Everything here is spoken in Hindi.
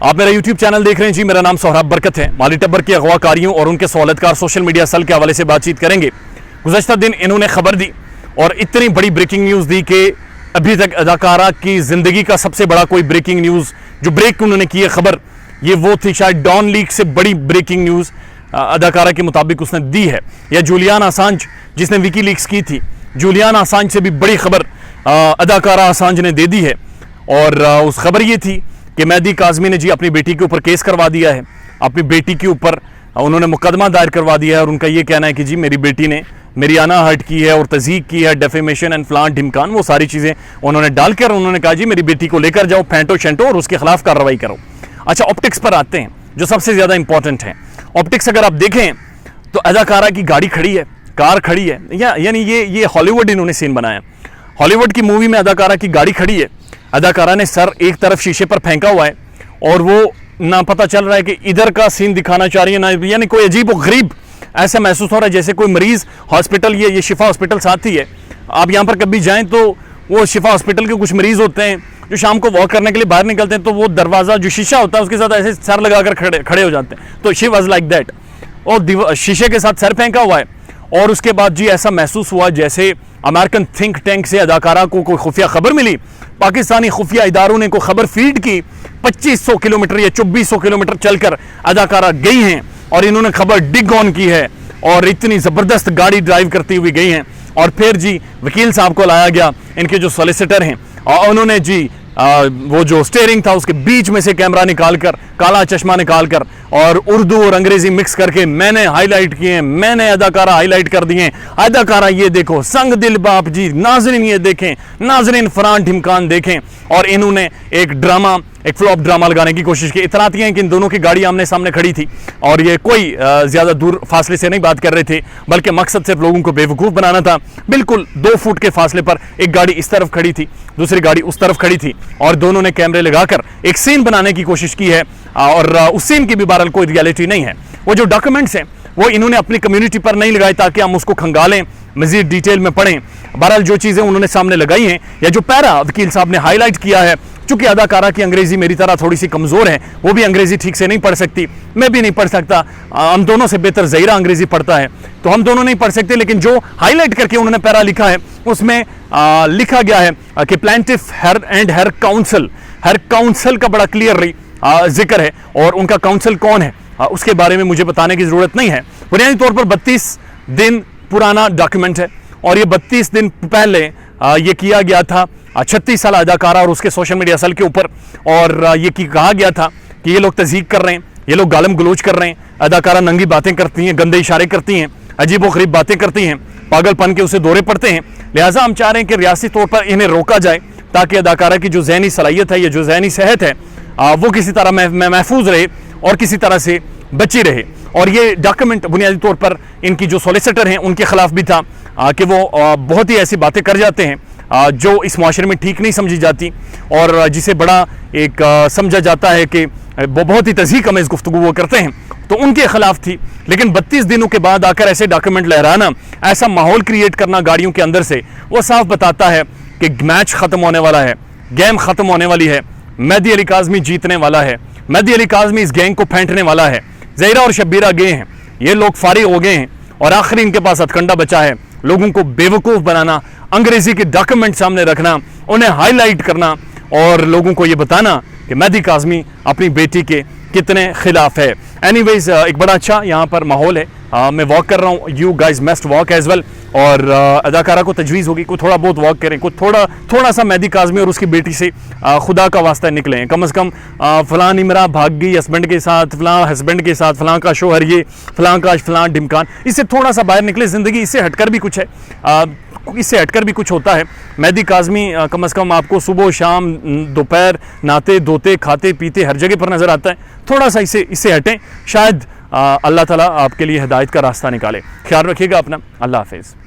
आप मेरा YouTube चैनल देख रहे हैं जी। मेरा नाम सोहराब बरकत है। माली टब्बर की अगवाकारियों और उनके सहूलतकार सोशल मीडिया सेल के हवाले से बातचीत करेंगे। गुज़श्ता दिन इन्होंने खबर दी और इतनी बड़ी ब्रेकिंग न्यूज़ दी कि अभी तक अदाकारा की ज़िंदगी का सबसे बड़ा कोई ब्रेकिंग न्यूज़ जो ब्रेक उन्होंने की है खबर, ये वो थी। शायद डॉन लीक से बड़ी ब्रेकिंग न्यूज़ अदाकारा के मुताबिक उसने दी है, या जूलियन असांज जिसने विकी लीक्स की थी, जूलियन असांज से भी बड़ी खबर अदाकारा असांज ने दे दी है। और उस खबर ये थी कि मेहदी काज़मी ने जी अपनी बेटी के ऊपर केस करवा दिया है। अपनी बेटी के ऊपर उन्होंने मुकदमा दायर करवा दिया है और उनका ये कहना है कि जी मेरी बेटी ने मेरी आना हर्ट की है और तज़ीक की है, डेफेमेशन एंड फ्लांट ढिमकान, वो सारी चीज़ें उन्होंने डालकर उन्होंने कहा जी मेरी बेटी को लेकर जाओ, फेंटो शेंटो और उसके खिलाफ कार्रवाई करो। अच्छा, ऑप्टिक्स पर आते हैं जो सबसे ज़्यादा इंपॉर्टेंट है। ऑप्टिक्स अगर आप देखें तो अदाकारा की गाड़ी खड़ी है, कार खड़ी है, यानी ये हॉलीवुड इन्होंने सीन बनाया। हॉलीवुड की मूवी में अदाकारा की गाड़ी खड़ी है, अदाकारा ने सर एक तरफ शीशे पर फेंका हुआ है और वो ना पता चल रहा है कि इधर का सीन दिखाना चाह रही है ना, यानी कोई अजीब व गरीब ऐसा महसूस हो रहा है जैसे कोई मरीज हॉस्पिटल, ये शिफा हॉस्पिटल साथ ही है। आप यहाँ पर कभी जाएं तो वो शिफा हॉस्पिटल के कुछ मरीज होते हैं जो शाम को वॉक करने के लिए बाहर निकलते हैं तो वो दरवाज़ा जो शीशा होता है उसके साथ ऐसे सर लगाकर खड़े हो जाते हैं। तो शी वाज लाइक दैट, और शीशे के साथ सर फेंका हुआ है। और उसके बाद जी ऐसा महसूस हुआ जैसे अमेरिकन थिंक टैंक से अदाकारा को कोई खुफिया खबर मिली। पाकिस्तानी खुफिया इदारों ने कोई खबर फीड की, 2500 किलोमीटर या 2400 किलोमीटर चलकर अदाकारा गई हैं और इन्होंने खबर डिग ऑन की है और इतनी ज़बरदस्त गाड़ी ड्राइव करती हुई गई हैं। और फिर जी वकील साहब को लाया गया, इनके जो सॉलिसिटर हैं, और उन्होंने जी वो जो स्टीयरिंग था उसके बीच में से कैमरा निकालकर, काला चश्मा निकालकर और उर्दू और अंग्रेजी मिक्स करके मैंने हाईलाइट किए, मैंने अदाकारा हाईलाइट कर दिए। अदाकारा ये देखो, संग दिल बाप जी, नाजरीन ये देखें, नाजरीन फरान ढिमकान देखें। और इन्होंने एक ड्रामा, एक फ्लॉप ड्रामा लगाने की कोशिश की। इतराती हैं कि इन दोनों की गाड़ी आमने सामने खड़ी थी और ये कोई ज़्यादा दूर फासले से नहीं बात कर रहे थे, बल्कि मकसद सिर्फ लोगों को बेवकूफ़ बनाना था। बिल्कुल 2 फुट के फासले पर एक गाड़ी इस तरफ खड़ी थी, दूसरी गाड़ी उस तरफ खड़ी थी और दोनों ने कैमरे लगाकर एक सीन बनाने की कोशिश की है। और उस सीन की भी बहरहाल कोई रियलिटी नहीं है। वो जो डॉक्यूमेंट्स हैं वो इन्होंने अपनी कम्युनिटी पर नहीं लगाए ताकि हम उसको खंगालें, मजीद डिटेल में पढ़ें। बहरहाल जो चीज़ें उन्होंने सामने लगाई हैं या जो पैरा वकील साहब ने हाईलाइट किया है, चूंकि अदाकारा की अंग्रेजी मेरी तरह थोड़ी सी कमज़ोर है, वो भी अंग्रेजी ठीक से नहीं पढ़ सकती, मैं भी नहीं पढ़ सकता, हम दोनों से बेहतर ज़हीरा अंग्रेजी पढ़ता है, तो हम दोनों नहीं पढ़ सकते। लेकिन जो हाईलाइट करके उन्होंने पैरा लिखा है उसमें लिखा गया है कि प्लेंटिफ हर काउंसिल का बड़ा क्लियरली जिक्र है और उनका काउंसिल कौन है उसके बारे में मुझे बताने की ज़रूरत नहीं है। बुनियादी तौर पर 32 दिन पुराना डॉक्यूमेंट है और ये 32 दिन पहले ये किया गया था 36 साल अदाकारा और उसके सोशल मीडिया सेल के ऊपर। और ये कहा गया था कि ये लोग तज़ीक कर रहे हैं, ये लोग गालम गलोच कर रहे हैं, अदाकारा नंगी बातें करती हैं, गंदे इशारे करती हैं, अजीब व गरीब बातें करती हैं, पागलपन के उसे दौरे पड़ते हैं। लिहाजा हम चाह रहे हैं कि रियासी तौर पर इन्हें रोका जाए ताकि अदाकारा की जो ज़हनी सलाहियत है या जो ज़हनी सेहत है वो किसी तरह महफूज रहे और किसी तरह से बची रहे। और ये डॉक्यूमेंट बुनियादी तौर पर इनकी जो सॉलिसिटर हैं उनके खिलाफ भी था कि वो बहुत ही ऐसी बातें कर जाते हैं जो इस माशरे में ठीक नहीं समझी जाती और जिसे बड़ा एक समझा जाता है कि वो बहुत ही तज़हीक अमेज़ गुफ्तगू वो करते हैं, तो उनके खिलाफ थी। लेकिन 32 दिनों के बाद आकर ऐसे डॉक्यूमेंट लहराना, ऐसा माहौल क्रिएट करना गाड़ियों के अंदर से, वो साफ बताता है कि मैच ख़त्म होने वाला है, गेम ख़त्म होने वाली है, मेहदी अली काज़मी जीतने वाला है, मेहदी अली काज़मी इस गैंग को फेंटने वाला है। ज़हीरा और शब्बीरा गए हैं, ये लोग फारिग हो गए हैं और आखिरी इनके पास हथकंडा बचा है लोगों को बेवकूफ़ बनाना, अंग्रेज़ी के डॉक्यूमेंट सामने रखना, उन्हें हाईलाइट करना और लोगों को ये बताना कि मेहदी काज़मी अपनी बेटी के कितने खिलाफ है। एनीवेज एक बड़ा अच्छा यहाँ पर माहौल है। मैं वॉक कर रहा हूँ, you guys must walk as well. और अदाकारा को तजवीज़ होगी कोई थोड़ा बहुत वॉक करें, कोई थोड़ा सा मेहदी काज़मी और उसकी बेटी से खुदा का वास्ता निकलें। कम से कम फ़लाँ इमरा भाग गई हस्बैंड के साथ, फ़लाँ हस्बैंड के साथ, फ़लाँ का शोहर ये, फ़लाँ का फ़लाँ ढिमकान, इससे थोड़ा सा बाहर निकले। ज़िंदगी इससे हटकर भी कुछ है, इससे हटकर भी कुछ होता है। मेहदी काज़मी कम से कम आपको सुबह शाम दोपहर नहाते धोते खाते पीते हर जगह पर नज़र आता है। थोड़ा सा इससे हटें, शायद अल्लाह ताला आपके लिए हिदायत का रास्ता निकाले। ख्याल रखिएगा अपना, अल्लाह हाफ़िज़।